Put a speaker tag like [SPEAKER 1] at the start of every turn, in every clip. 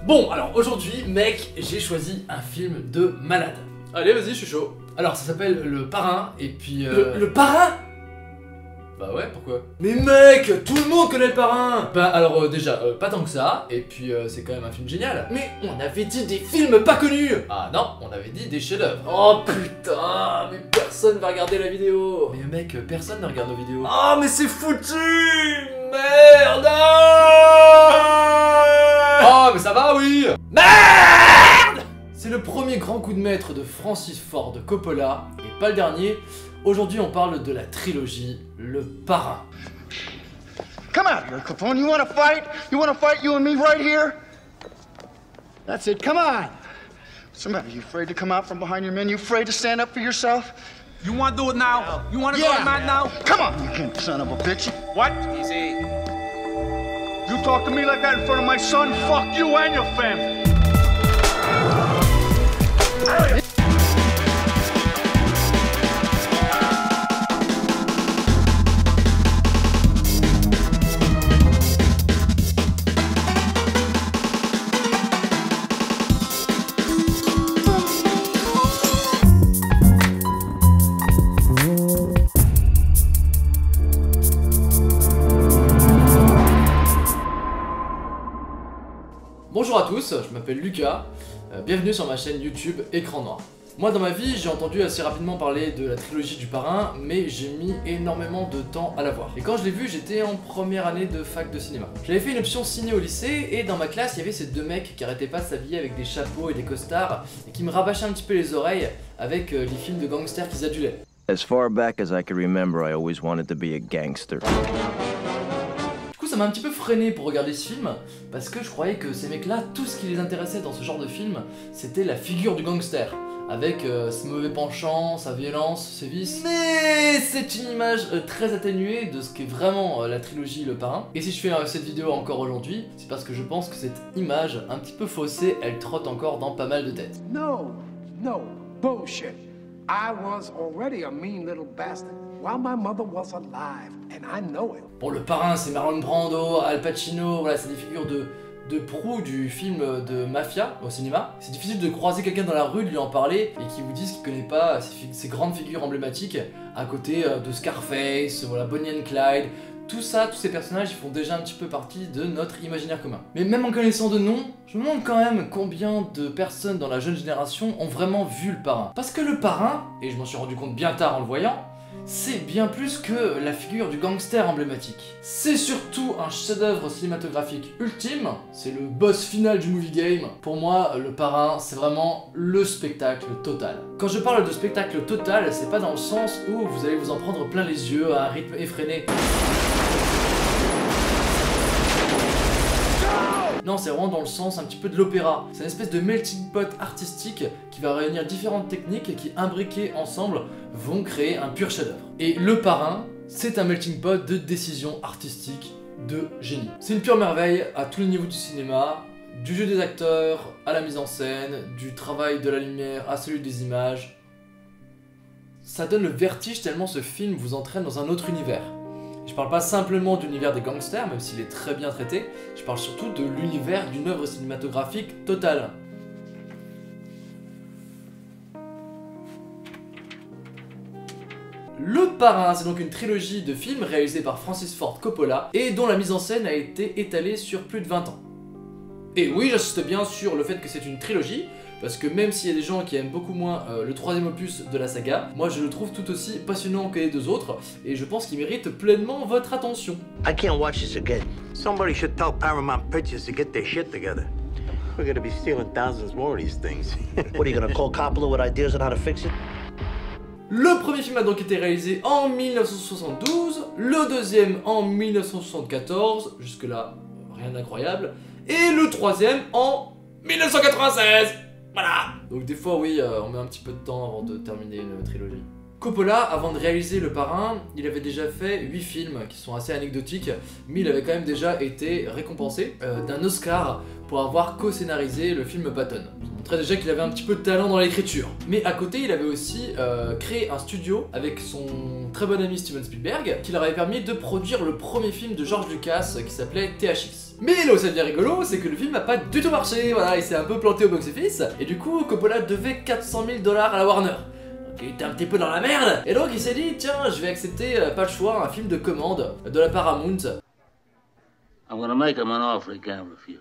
[SPEAKER 1] Bon, alors aujourd'hui, mec, j'ai choisi un film de malade.
[SPEAKER 2] Allez, vas-y, je suis chaud.
[SPEAKER 1] Alors, ça s'appelle Le Parrain, et puis...
[SPEAKER 2] Le Parrain?
[SPEAKER 1] Bah ouais, pourquoi?
[SPEAKER 2] Mais mec, tout le monde connaît Le Parrain.
[SPEAKER 1] Bah alors déjà, pas tant que ça, et puis c'est quand même un film génial.
[SPEAKER 2] Mais on avait dit des films pas connus.
[SPEAKER 1] Ah non, on avait dit des chefs-d'œuvre.
[SPEAKER 2] Oh putain, mais personne va regarder la vidéo.
[SPEAKER 1] Mais mec, personne ne regarde nos vidéos.
[SPEAKER 2] Oh mais c'est foutu. Merde.
[SPEAKER 1] Oh mais ça va, oui.
[SPEAKER 2] Merde.
[SPEAKER 1] C'est le premier grand coup de maître de Francis Ford Coppola, et pas le dernier. Aujourd'hui, on parle de la trilogie Le Parrain.
[SPEAKER 3] Come out here, Capone. You wanna fight? You wanna fight, you and me right here? That's it. Come on. What's the matter? You afraid to come out from behind your men? You afraid to stand up for yourself?
[SPEAKER 4] You want to do it now? You want to do it now?
[SPEAKER 3] Come on, you son of a bitch.
[SPEAKER 4] What? Easy.
[SPEAKER 3] You talk to me like that in front of my son? Fuck you and your family.
[SPEAKER 1] Bonjour à tous, je m'appelle Lucas, bienvenue sur ma chaîne YouTube Écran Noir. Moi dans ma vie j'ai entendu assez rapidement parler de la trilogie du Parrain, mais j'ai mis énormément de temps à la voir. Et quand je l'ai vu, j'étais en première année de fac de cinéma. J'avais fait une option ciné au lycée, et dans ma classe il y avait ces deux mecs qui arrêtaient pas de s'habiller avec des chapeaux et des costards, et qui me rabâchaient un petit peu les oreilles avec les films de gangsters qu'ils adulaient.
[SPEAKER 5] As far back as I can remember, I always wanted to be a gangster.
[SPEAKER 1] Du coup ça m'a un petit peu freiné pour regarder ce film, parce que je croyais que ces mecs-là, tout ce qui les intéressait dans ce genre de film, c'était la figure du gangster, avec ses mauvais penchants, sa violence, ses vices. Mais c'est une image très atténuée de ce qu'est vraiment la trilogie Le Parrain. Et si je fais cette vidéo encore aujourd'hui, c'est parce que je pense que cette image un petit peu faussée, elle trotte encore dans pas mal de têtes.
[SPEAKER 6] No, bullshit. I was already a mean little bastard while my mother was alive, and I know it.
[SPEAKER 1] Bon, Le Parrain, c'est Marlon Brando, Al Pacino, voilà, c'est des figures de proue du film de mafia au cinéma. C'est difficile de croiser quelqu'un dans la rue, de lui en parler, et qui vous dise qu'il connaît pas ces grandes figures emblématiques, à côté de Scarface, voilà, Bonnie and Clyde. Tout ça, tous ces personnages, ils font déjà un petit peu partie de notre imaginaire commun. Mais même en connaissant de nom, je me demande quand même combien de personnes dans la jeune génération ont vraiment vu Le Parrain. Parce que Le Parrain, et je m'en suis rendu compte bien tard en le voyant, c'est bien plus que la figure du gangster emblématique. C'est surtout un chef-d'œuvre cinématographique ultime, c'est le boss final du movie game. Pour moi, Le Parrain, c'est vraiment le spectacle total. Quand je parle de spectacle total, c'est pas dans le sens où vous allez vous en prendre plein les yeux à un rythme effréné. Non, c'est vraiment dans le sens un petit peu de l'opéra. C'est une espèce de melting pot artistique qui va réunir différentes techniques et qui, imbriquées ensemble, vont créer un pur chef-d'œuvre. Et Le Parrain, c'est un melting pot de décisions artistiques de génie. C'est une pure merveille à tous les niveaux du cinéma, du jeu des acteurs à la mise en scène, du travail de la lumière à celui des images. Ça donne le vertige tellement ce film vous entraîne dans un autre univers. Je parle pas simplement de l'univers des gangsters, même s'il est très bien traité, je parle surtout de l'univers d'une œuvre cinématographique totale. Le Parrain, c'est donc une trilogie de films réalisés par Francis Ford Coppola et dont la mise en scène a été étalée sur plus de 20 ans. Et oui, j'insiste bien sur le fait que c'est une trilogie, parce que même s'il y a des gens qui aiment beaucoup moins le troisième opus de la saga, moi je le trouve tout aussi passionnant que les deux autres, et je pense qu'il mérite pleinement votre attention.
[SPEAKER 7] I can't watch this again.
[SPEAKER 4] Somebody should tell Paramount Pictures to get their shit together. We're gonna be stealing thousands more of these things.
[SPEAKER 7] What are you gonna call Coppola with ideas on how to fix it?
[SPEAKER 1] Le premier film a donc été réalisé en 1972, le deuxième en 1974, jusque là rien d'incroyable, et le troisième en 1996. Voilà. Donc des fois oui, on met un petit peu de temps avant de terminer une trilogie. Coppola, avant de réaliser Le Parrain, il avait déjà fait 8 films qui sont assez anecdotiques, mais il avait quand même déjà été récompensé d'un Oscar pour avoir co-scénarisé le film Patton. montrait déjà qu'il avait un petit peu de talent dans l'écriture. Mais à côté, il avait aussi créé un studio avec son très bon ami Steven Spielberg, qui leur avait permis de produire le premier film de George Lucas qui s'appelait THX. Mais là où ça devient rigolo, c'est que le film n'a pas du tout marché, voilà, il s'est un peu planté au box-office, et du coup, Coppola devait 400 000 $ à la Warner. Donc il était un petit peu dans la merde, et donc il s'est dit, tiens, je vais accepter, pas le choix, un film de commande de la Paramount.
[SPEAKER 8] I'm gonna make him an offer he can't refuse.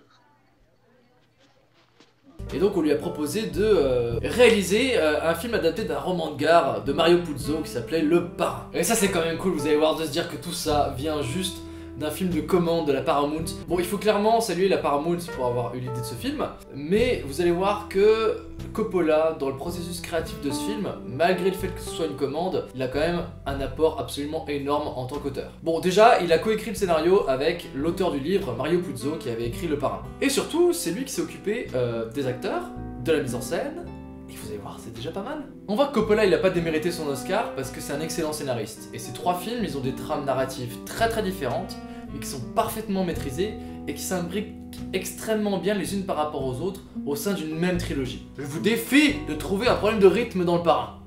[SPEAKER 1] Et donc on lui a proposé de réaliser un film adapté d'un roman de gare de Mario Puzo qui s'appelait Le Parrain. Et ça c'est quand même cool, vous allez voir, de se dire que tout ça vient juste d'un film de commande de la Paramount. Bon, il faut clairement saluer la Paramount pour avoir eu l'idée de ce film, mais vous allez voir que Coppola, dans le processus créatif de ce film, malgré le fait que ce soit une commande, il a quand même un apport absolument énorme en tant qu'auteur. Bon, déjà, il a coécrit le scénario avec l'auteur du livre, Mario Puzo, qui avait écrit Le Parrain. Et surtout, c'est lui qui s'est occupé des acteurs, de la mise en scène, et vous allez voir, c'est déjà pas mal. On voit que Coppola, il a pas démérité son Oscar parce que c'est un excellent scénariste. Et ces trois films, ils ont des trames narratives très différentes, mais qui sont parfaitement maîtrisées et qui s'imbriquent extrêmement bien les unes par rapport aux autres au sein d'une même trilogie. Je vous défie de trouver un problème de rythme dans Le Parrain.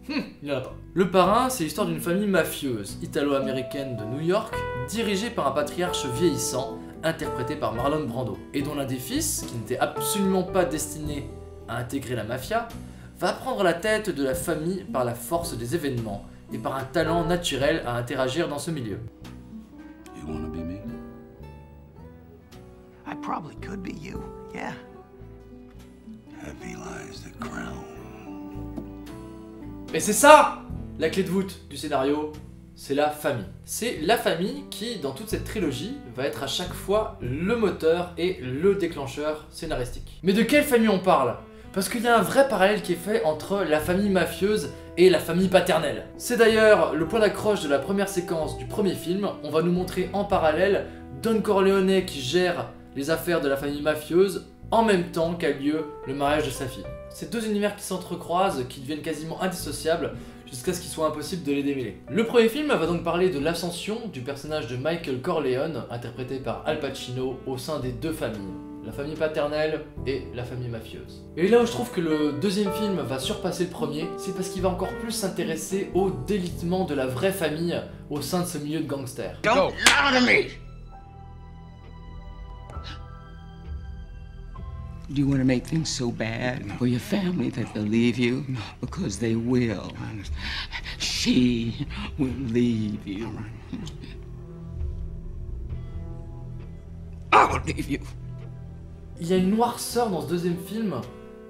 [SPEAKER 1] Il n'y en a pas. Le Parrain, c'est l'histoire d'une famille mafieuse italo-américaine de New York, dirigée par un patriarche vieillissant, interprété par Marlon Brando, et dont l'un des fils, qui n'était absolument pas destiné à intégrer la mafia, va prendre la tête de la famille par la force des événements et par un talent naturel à interagir dans ce milieu.
[SPEAKER 9] You wanna be me?
[SPEAKER 3] I probably could be you, yeah.
[SPEAKER 9] Heavy lies the crown.
[SPEAKER 1] Et c'est ça la clé de voûte du scénario, c'est la famille. C'est la famille qui, dans toute cette trilogie, va être à chaque fois le moteur et le déclencheur scénaristique. Mais de quelle famille on parle ? Parce qu'il y a un vrai parallèle qui est fait entre la famille mafieuse et la famille paternelle. C'est d'ailleurs le point d'accroche de la première séquence du premier film. On va nous montrer en parallèle Don Corleone qui gère les affaires de la famille mafieuse en même temps qu'a lieu le mariage de sa fille. Ces deux univers qui s'entrecroisent, qui deviennent quasiment indissociables, jusqu'à ce qu'il soit impossible de les démêler. Le premier film va donc parler de l'ascension du personnage de Michael Corleone, interprété par Al Pacino, au sein des deux familles, la famille paternelle et la famille mafieuse. Et là où je trouve que le deuxième film va surpasser le premier, c'est parce qu'il va encore plus s'intéresser au délitement de la vraie famille au sein de ce milieu de gangsters.
[SPEAKER 3] Don't lie to me!
[SPEAKER 10] Do you want to make things so bad for your family that they'll leave you? No. Because they will. She will leave you. I will leave you.
[SPEAKER 1] Il y a une noirceur dans ce deuxième film,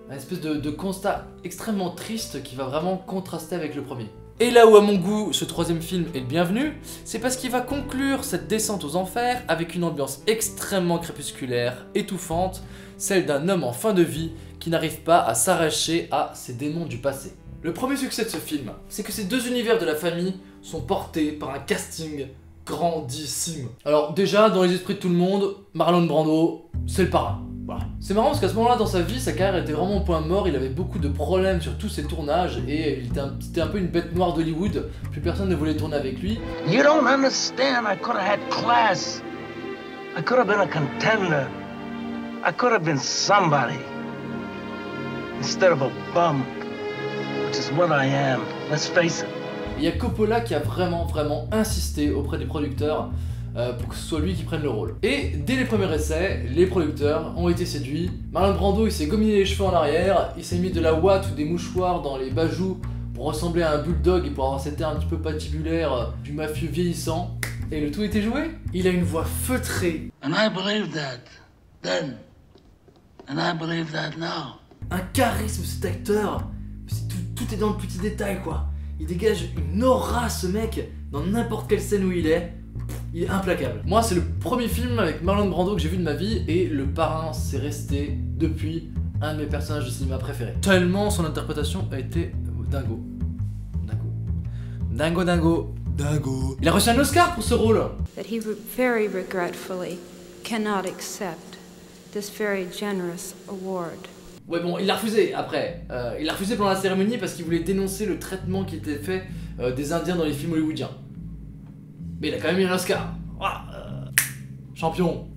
[SPEAKER 1] une espèce de constat extrêmement triste qui va vraiment contraster avec le premier. Et là où à mon goût ce troisième film est le bienvenu, c'est parce qu'il va conclure cette descente aux enfers avec une ambiance extrêmement crépusculaire, étouffante, celle d'un homme en fin de vie qui n'arrive pas à s'arracher à ses démons du passé. Le premier succès de ce film, c'est que ces deux univers de la famille sont portés par un casting grandissime. Alors déjà, dans les esprits de tout le monde, Marlon Brando, c'est le parrain. Voilà. C'est marrant parce qu'à ce moment-là dans sa vie, sa carrière était vraiment au point mort, il avait beaucoup de problèmes sur tous ses tournages et c'était un peu une bête noire d'Hollywood, plus personne ne voulait tourner avec lui.
[SPEAKER 8] You don't understand. I could have had class. I could have been a contender. I could have been somebody. Instead of a bum, which is what I am. Let's face it.
[SPEAKER 1] Il y a Coppola qui a vraiment insisté auprès des producteurs pour que ce soit lui qui prenne le rôle. Et dès les premiers essais, les producteurs ont été séduits. Marlon Brando, il s'est gominé les cheveux en arrière, il s'est mis de la ouate ou des mouchoirs dans les bajoux pour ressembler à un bulldog et pour avoir cet air un petit peu patibulaire du mafieux vieillissant. Et le tout était joué. Il a une voix feutrée.
[SPEAKER 8] And I believed that then. And I believe that now.
[SPEAKER 1] Un charisme cet acteur. Tout est dans le petit détail quoi. Il dégage une aura ce mec dans n'importe quelle scène où il est implacable. Moi c'est le premier film avec Marlon Brando que j'ai vu de ma vie et Le Parrain c'est resté depuis un de mes personnages de cinéma préférés. Tellement son interprétation a été dingo. Il a reçu un Oscar pour ce rôle.
[SPEAKER 11] That he very regretfully cannot accept this very generous award.
[SPEAKER 1] Ouais bon, il l'a refusé après. Il l'a refusé pendant la cérémonie parce qu'il voulait dénoncer le traitement qui était fait des Indiens dans les films hollywoodiens. Mais il a quand même eu un Oscar. Voilà. Champion.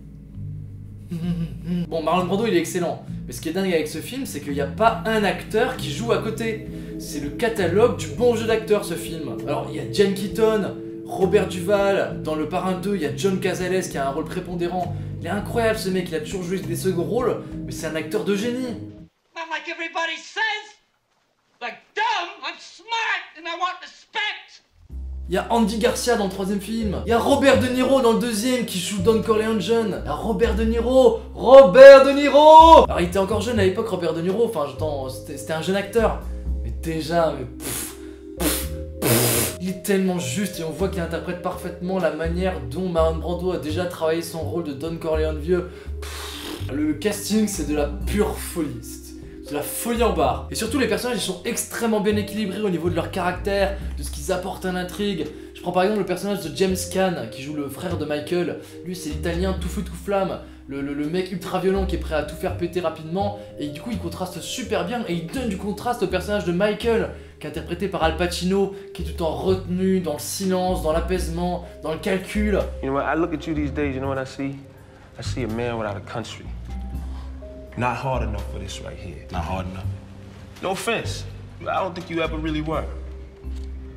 [SPEAKER 1] Bon, Marlon Brando il est excellent, mais ce qui est dingue avec ce film, c'est qu'il n'y a pas un acteur qui joue à côté. C'est le catalogue du bon jeu d'acteur ce film. Alors il y a Diane Keaton, Robert Duvall, dans Le Parrain 2, il y a John Cazale qui a un rôle prépondérant. Il est incroyable ce mec, il a toujours joué des seconds rôles, mais c'est un acteur de génie.
[SPEAKER 8] Not like everybody says. Like dumb, I'm smart and I want respect.
[SPEAKER 1] Il y a Andy Garcia dans le troisième film. Il y a Robert De Niro dans le deuxième qui joue Don Corleone jeune. Il y a Robert De Niro. Robert De Niro. Alors il était encore jeune à l'époque, Robert De Niro. Enfin, c'était un jeune acteur. Mais déjà, il est tellement juste et on voit qu'il interprète parfaitement la manière dont Marlon Brando a déjà travaillé son rôle de Don Corleone vieux. Le casting, c'est de la pure folie. C'est de la folie en barre. Et surtout les personnages ils sont extrêmement bien équilibrés au niveau de leur caractère, de ce qu'ils apportent à l'intrigue. Je prends par exemple le personnage de James Caan qui joue le frère de Michael. Lui c'est l'italien tout feu tout flamme, le mec ultra violent qui est prêt à tout faire péter rapidement. Et du coup il contraste super bien et il donne du contraste au personnage de Michael qui est interprété par Al Pacino, qui est tout en retenue, dans le silence, dans l'apaisement, dans le calcul.
[SPEAKER 12] You know what, I look at you these days, you know what I see? I see a man without a country. Not hard enough for this right here.
[SPEAKER 9] Not hard enough.
[SPEAKER 12] No offense. I don't think you ever really were.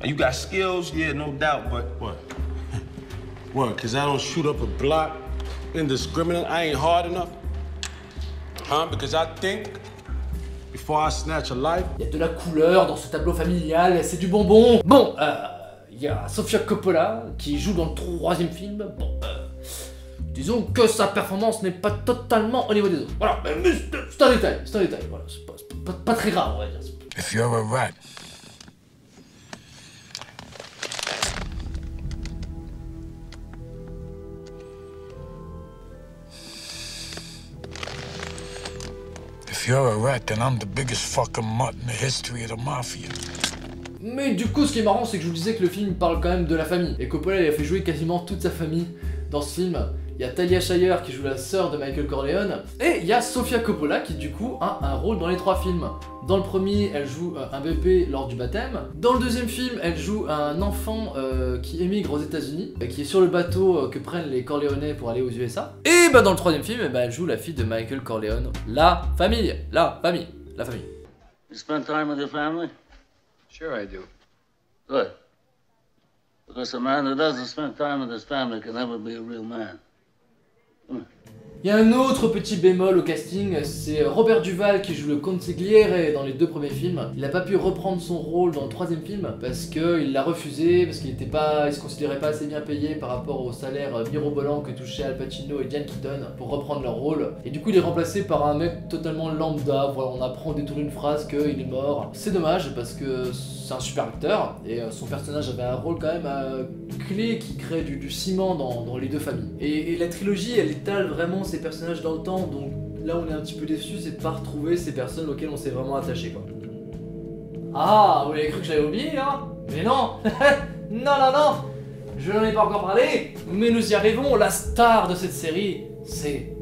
[SPEAKER 12] And you got skills, yeah, no doubt, but
[SPEAKER 9] what? What, cause I don't shoot up a block indiscriminate? I ain't hard enough? Huh? Because I think before I snatch a life.
[SPEAKER 1] Il y a de la couleur dans ce tableau familial, c'est du bonbon. Bon, il y a Sofia Coppola qui joue dans le troisième film. Bon, disons que sa performance n'est pas totalement au niveau des autres. Voilà, mais c'est un détail, voilà, c'est pas très grave, on va dire.
[SPEAKER 13] If you're a rat, then I'm the biggest fucking mutt in the history of the mafia.
[SPEAKER 1] Mais du coup, ce qui est marrant, c'est que je vous disais que le film parle quand même de la famille. Et Coppola, il a fait jouer quasiment toute sa famille dans ce film. Il y a Talia Shire qui joue la sœur de Michael Corleone. Et il y a Sofia Coppola qui du coup a un rôle dans les trois films. Dans le premier, elle joue un bébé lors du baptême. Dans le deuxième film, elle joue un enfant qui émigre aux États-Unis, qui est sur le bateau que prennent les Corleone pour aller aux USA. Et bah dans le troisième film, elle joue la fille de Michael Corleone. La famille.
[SPEAKER 8] You spend time with your family?
[SPEAKER 3] Sure I do.
[SPEAKER 8] Good. Because a man who doesn't spend time with his family can never be a real man.
[SPEAKER 1] Il y a un autre petit bémol au casting, c'est Robert Duvall qui joue le consigliere dans les deux premiers films. Il n'a pas pu reprendre son rôle dans le troisième film parce qu'il l'a refusé, parce qu'il se considérait pas assez bien payé par rapport au salaire mirobolant que touchaient Al Pacino et Diane Keaton pour reprendre leur rôle. Et du coup il est remplacé par un mec totalement lambda, voilà, on apprend au détour d'une phrase qu'il est mort. C'est dommage parce que c'est un super acteur et son personnage avait un rôle quand même clé qui crée du ciment dans les deux familles. Et la trilogie elle étale vraiment ces personnages dans le temps, donc là on est un petit peu déçu, c'est de pas retrouver ces personnes auxquelles on s'est vraiment attaché quoi. Ah, vous avez cru que j'avais oublié hein? Mais non. Non, je n'en ai pas encore parlé, mais nous y arrivons, la star de cette série, c'est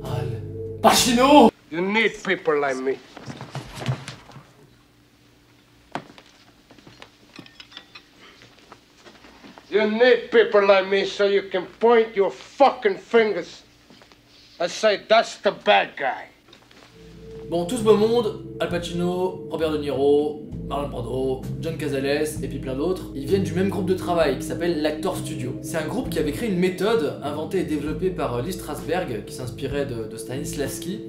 [SPEAKER 1] Al Pacino.
[SPEAKER 6] You need people like me. You need people like me so you can point your fucking fingers and say that's the bad guy.
[SPEAKER 1] Bon, tout ce beau monde, Al Pacino, Robert De Niro, Marlon Brando, John Cazale et puis plein d'autres, ils viennent du même groupe de travail qui s'appelle l'Actor Studio. C'est un groupe qui avait créé une méthode inventée et développée par Lee Strasberg qui s'inspirait de Stanislavski,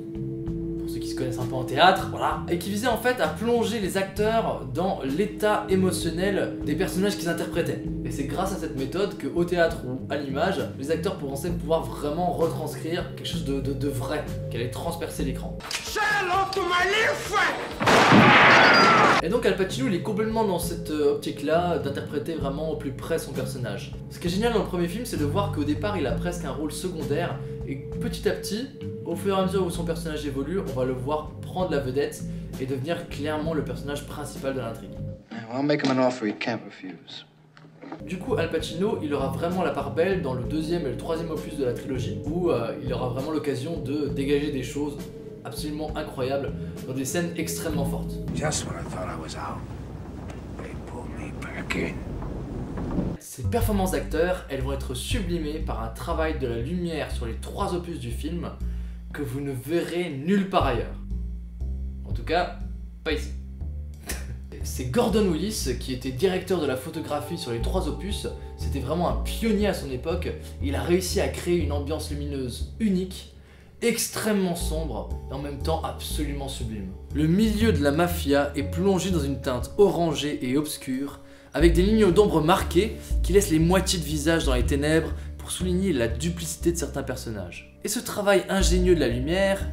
[SPEAKER 1] pour ceux qui se connaissent un peu en théâtre, voilà, et qui visait en fait à plonger les acteurs dans l'état émotionnel des personnages qu'ils interprétaient. Et c'est grâce à cette méthode que au théâtre ou à l'image, les acteurs pensaient pouvoir vraiment retranscrire quelque chose de vrai, qui allait transpercer l'écran. Et donc Al Pacino il est complètement dans cette optique-là d'interpréter vraiment au plus près son personnage. Ce qui est génial dans le premier film, c'est de voir qu'au départ il a presque un rôle secondaire et petit à petit, au fur et à mesure où son personnage évolue, on va le voir prendre la vedette et devenir clairement le personnage principal de l'intrigue.
[SPEAKER 3] I'll make him an offer he can't refuse.
[SPEAKER 1] Du coup, Al Pacino, il aura vraiment la part belle dans le deuxième et le troisième opus de la trilogie, où il aura vraiment l'occasion de dégager des choses absolument incroyables dans des scènes extrêmement fortes.
[SPEAKER 13] Just when I thought I was out, they pulled me back in.
[SPEAKER 1] Ces performances d'acteurs, elles vont être sublimées par un travail de la lumière sur les trois opus du film, que vous ne verrez nulle part ailleurs. En tout cas, pas ici. C'est Gordon Willis qui était directeur de la photographie sur les 3 opus. C'était vraiment un pionnier à son époque. Il a réussi à créer une ambiance lumineuse unique, extrêmement sombre et en même temps absolument sublime. Le milieu de la mafia est plongé dans une teinte orangée et obscure, avec des lignes d'ombre marquées qui laissent les moitiés de visage dans les ténèbres pour souligner la duplicité de certains personnages. Et ce travail ingénieux de la lumière,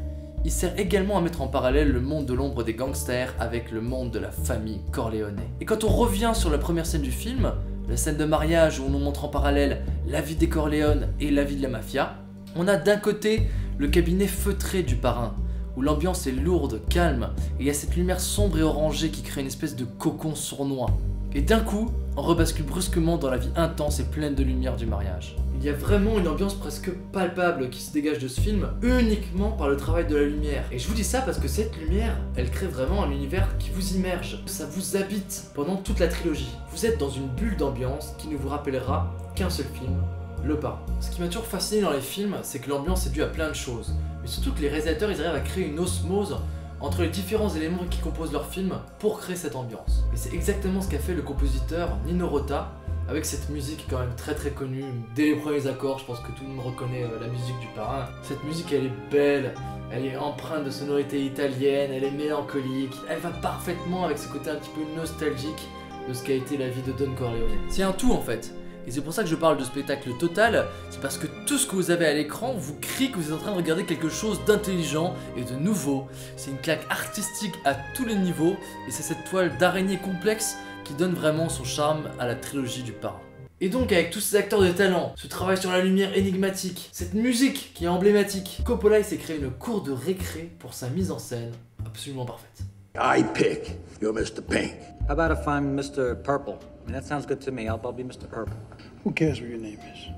[SPEAKER 1] il sert également à mettre en parallèle le monde de l'ombre des gangsters avec le monde de la famille Corleone. Et quand on revient sur la première scène du film, la scène de mariage où on nous montre en parallèle la vie des Corleone et la vie de la mafia, on a d'un côté le cabinet feutré du parrain, où l'ambiance est lourde, calme, et il y a cette lumière sombre et orangée qui crée une espèce de cocon sournois. Et d'un coup, on rebascule brusquement dans la vie intense et pleine de lumière du mariage. Il y a vraiment une ambiance presque palpable qui se dégage de ce film uniquement par le travail de la lumière. Et je vous dis ça parce que cette lumière, elle crée vraiment un univers qui vous immerge. Ça vous habite pendant toute la trilogie. Vous êtes dans une bulle d'ambiance qui ne vous rappellera qu'un seul film, Le Parrain. Ce qui m'a toujours fasciné dans les films, c'est que l'ambiance est due à plein de choses. Mais surtout que les réalisateurs, ils arrivent à créer une osmose entre les différents éléments qui composent leur film pour créer cette ambiance. Et c'est exactement ce qu'a fait le compositeur Nino Rota avec cette musique quand même très connue. Dès les premiers accords, je pense que tout le monde reconnaît la musique du Parrain. Cette musique, elle est belle, elle est empreinte de sonorité italienne, elle est mélancolique, elle va parfaitement avec ce côté un petit peu nostalgique de ce qu'a été la vie de Don Corleone. C'est un tout en fait. Et c'est pour ça que je parle de spectacle total, c'est parce que tout ce que vous avez à l'écran vous crie que vous êtes en train de regarder quelque chose d'intelligent et de nouveau. C'est une claque artistique à tous les niveaux, et c'est cette toile d'araignée complexe qui donne vraiment son charme à la trilogie du Parrain. Et donc avec tous ces acteurs de talent, ce travail sur la lumière énigmatique, cette musique qui est emblématique, Coppola il s'est créé une cour de récré pour sa mise en scène absolument parfaite.
[SPEAKER 13] I pick. You're Mr. Pink.
[SPEAKER 14] How about if I'm Mr. Purple? I mean, that sounds good to me. I'll be Mr. Purple.
[SPEAKER 13] Who cares what your name is?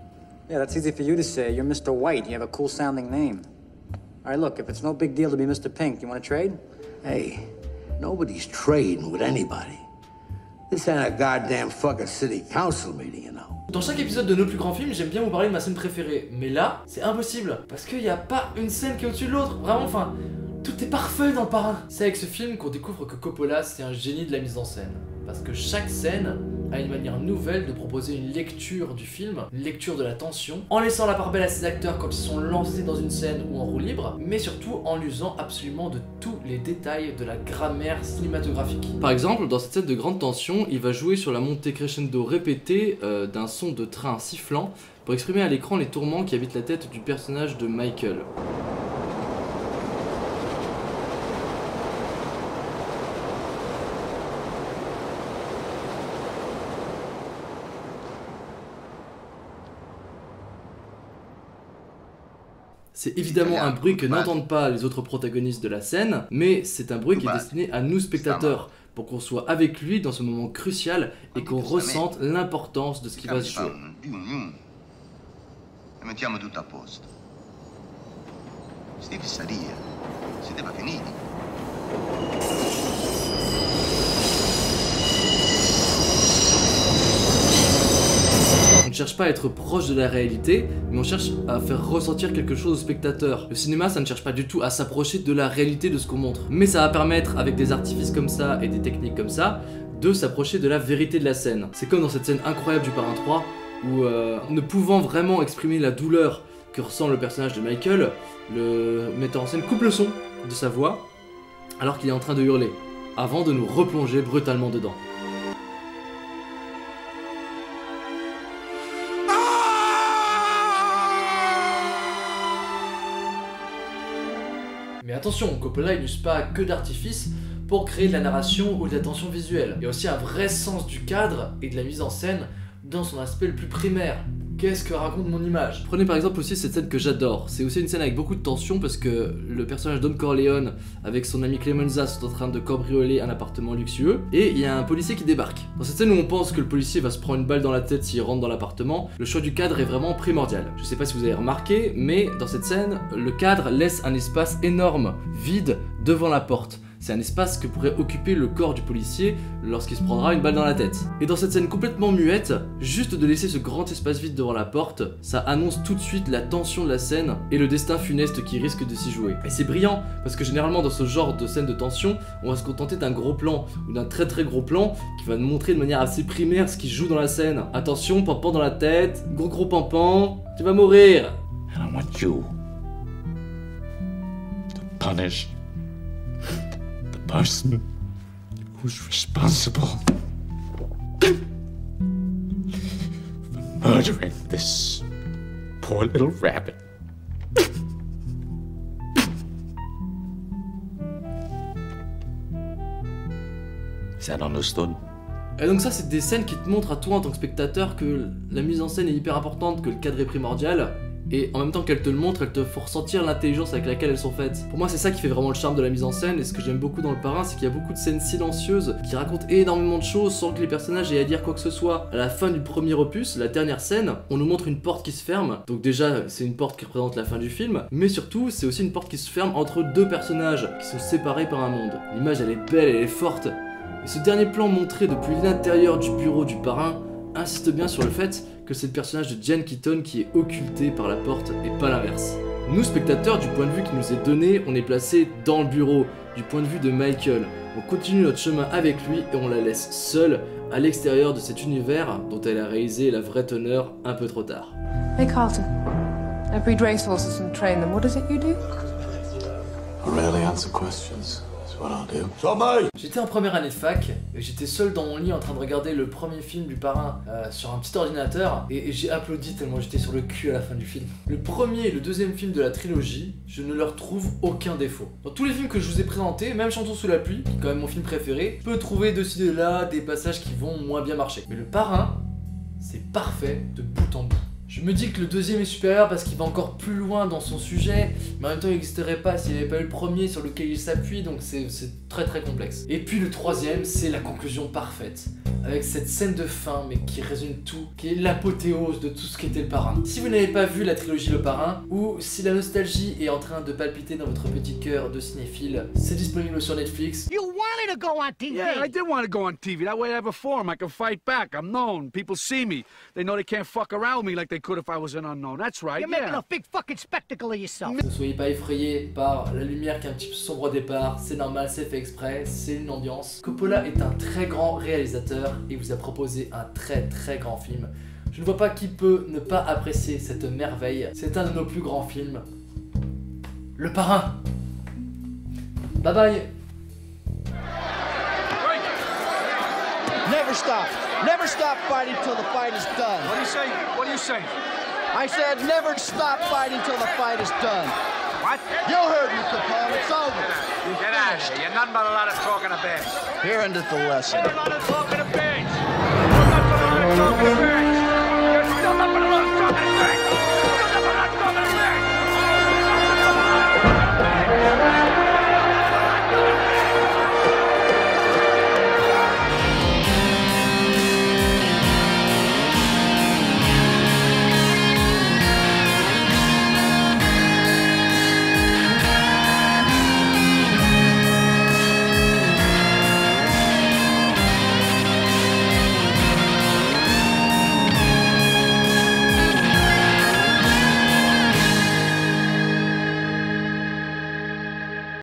[SPEAKER 14] Yeah, that's easy for you to say. You're Mr. White. You have a cool sounding name. All right, look, if it's no big deal to be Mr. Pink, you want to trade?
[SPEAKER 13] Hey, nobody's trading with anybody. This ain't a goddamn fucking city council meeting, you know.
[SPEAKER 1] Dans chaque épisode de nos plus grands films, j'aime bien vous parler de ma scène préférée. Mais là, c'est impossible. Parce qu'il n'y a pas une scène qui est au-dessus de l'autre. Vraiment, enfin, tout est parfait dans le Parrain. C'est avec ce film qu'on découvre que Coppola, c'est un génie de la mise en scène. Parce que chaque scène a une manière nouvelle de proposer une lecture du film, une lecture de la tension, en laissant la part belle à ses acteurs quand ils sont lancés dans une scène ou en roue libre, mais surtout en usant absolument de tous les détails de la grammaire cinématographique. Par exemple, dans cette scène de grande tension, il va jouer sur la montée crescendo répétée d'un son de train sifflant pour exprimer à l'écran les tourments qui habitent la tête du personnage de Michael. C'est évidemment un bruit que n'entendent pas les autres protagonistes de la scène, mais c'est un bruit qui est destiné à nous spectateurs, pour qu'on soit avec lui dans ce moment crucial et qu'on ressente l'importance de ce qui va se jouer.
[SPEAKER 15] Mettiamo tutto a posto. Sti fissaria, siete pas finiti.
[SPEAKER 1] On ne cherche pas à être proche de la réalité, mais on cherche à faire ressentir quelque chose au spectateur. Le cinéma, ça ne cherche pas du tout à s'approcher de la réalité de ce qu'on montre. Mais ça va permettre, avec des artifices comme ça et des techniques comme ça, de s'approcher de la vérité de la scène. C'est comme dans cette scène incroyable du Parrain 3, où ne pouvant vraiment exprimer la douleur que ressent le personnage de Michael, le metteur en scène coupe le son de sa voix, alors qu'il est en train de hurler, avant de nous replonger brutalement dedans. Mais attention, Coppola il n'use pas que d'artifice pour créer de la narration ou de la tension visuelle. Il y a aussi un vrai sens du cadre et de la mise en scène dans son aspect le plus primaire. Qu'est-ce que raconte mon image? Prenez par exemple aussi cette scène que j'adore. C'est aussi une scène avec beaucoup de tension parce que le personnage Don Corleone avec son ami Clemenza sont en train de cambrioler un appartement luxueux et il y a un policier qui débarque. Dans cette scène où on pense que le policier va se prendre une balle dans la tête s'il rentre dans l'appartement, le choix du cadre est vraiment primordial. Je sais pas si vous avez remarqué, mais dans cette scène, le cadre laisse un espace énorme, vide, devant la porte. c'est un espace que pourrait occuper le corps du policier lorsqu'il se prendra une balle dans la tête. Et dans cette scène complètement muette, juste de laisser ce grand espace vide devant la porte, ça annonce tout de suite la tension de la scène et le destin funeste qui risque de s'y jouer. Et c'est brillant, parce que généralement dans ce genre de scène de tension, on va se contenter d'un gros plan, ou d'un très très gros plan, qui va nous montrer de manière assez primaire ce qui joue dans la scène. Attention, pampan dans la tête, gros pampan, tu vas mourir.
[SPEAKER 16] And I want you to punish the person who's responsible for murdering this poor little rabbit. Is that understood?
[SPEAKER 1] Et donc ça c'est des scènes qui te montrent à toi en tant que spectateur que la mise en scène est hyper importante, que le cadre est primordial, et en même temps qu'elle te le montre, elle te fait ressentir l'intelligence avec laquelle elles sont faites. Pour moi c'est ça qui fait vraiment le charme de la mise en scène, et ce que j'aime beaucoup dans Le Parrain, c'est qu'il y a beaucoup de scènes silencieuses qui racontent énormément de choses sans que les personnages aient à dire quoi que ce soit. À la fin du premier opus, la dernière scène, on nous montre une porte qui se ferme, donc déjà c'est une porte qui représente la fin du film, mais surtout c'est aussi une porte qui se ferme entre deux personnages qui sont séparés par un monde. L'image elle est belle, elle est forte. Et ce dernier plan montré depuis l'intérieur du bureau du parrain insiste bien sur le fait que c'est le personnage de Diane Keaton qui est occulté par la porte et pas l'inverse. Nous spectateurs, du point de vue qui nous est donné, on est placé dans le bureau, du point de vue de Michael. On continue notre chemin avec lui et on la laisse seule à l'extérieur de cet univers dont elle a réalisé la vraie teneur un peu trop tard.
[SPEAKER 17] Hey Carlton, I breed racehorses and train them. What is it you do?
[SPEAKER 16] I rarely answer questions.
[SPEAKER 1] J'étais en première année de fac et j'étais seul dans mon lit en train de regarder le premier film du Parrain sur un petit ordinateur et j'ai applaudi tellement j'étais sur le cul à la fin du film. Le premier et le deuxième film de la trilogie, je ne leur trouve aucun défaut. Dans tous les films que je vous ai présentés, même Chantons sous la pluie, qui est quand même mon film préféré, peut trouver de ci de là des passages qui vont moins bien marcher. Mais le Parrain, c'est parfait de bout en bout. Je me dis que le deuxième est supérieur parce qu'il va encore plus loin dans son sujet, mais en même temps il n'existerait pas s'il n'y avait pas eu le premier sur lequel il s'appuie, donc c'est très très complexe. Et puis le troisième, c'est la conclusion parfaite, avec cette scène de fin mais qui résume tout, qui est l'apothéose de tout ce qu'était le Parrain. Si vous n'avez pas vu la trilogie Le Parrain, ou si la nostalgie est en train de palpiter dans votre petit cœur de cinéphile, c'est disponible sur Netflix.
[SPEAKER 18] You wanted to go on TV! Yeah, I did want to go on TV. That way I have a forum. I can fight back. I'm known. People see me. They know they can't fuck around me like they could if I was an unknown. That's right. You're making a big fucking spectacle of yourself.
[SPEAKER 1] Ne soyez pas effrayés par la lumière qui est un petit peu sombre au départ. C'est normal, c'est fait exprès. C'est une ambiance. Coppola est un très grand réalisateur et vous a proposé un très très grand film. Je ne vois pas qui peut ne pas apprécier cette merveille. C'est un de nos plus grands films. Le Parrain. Bye bye.
[SPEAKER 3] Never stop. Never stop fighting till the fight is done.
[SPEAKER 18] What do you say? What do you say?
[SPEAKER 3] I said never stop fighting till the fight is done.
[SPEAKER 18] What?
[SPEAKER 3] You heard me, Capone. It's over.
[SPEAKER 18] Get out of here. You're nothing but a lot of talking a bitch.
[SPEAKER 3] Here ended the lesson.
[SPEAKER 18] You're a lot of talking a bitch. You're nothing but a lot of talking a bitch.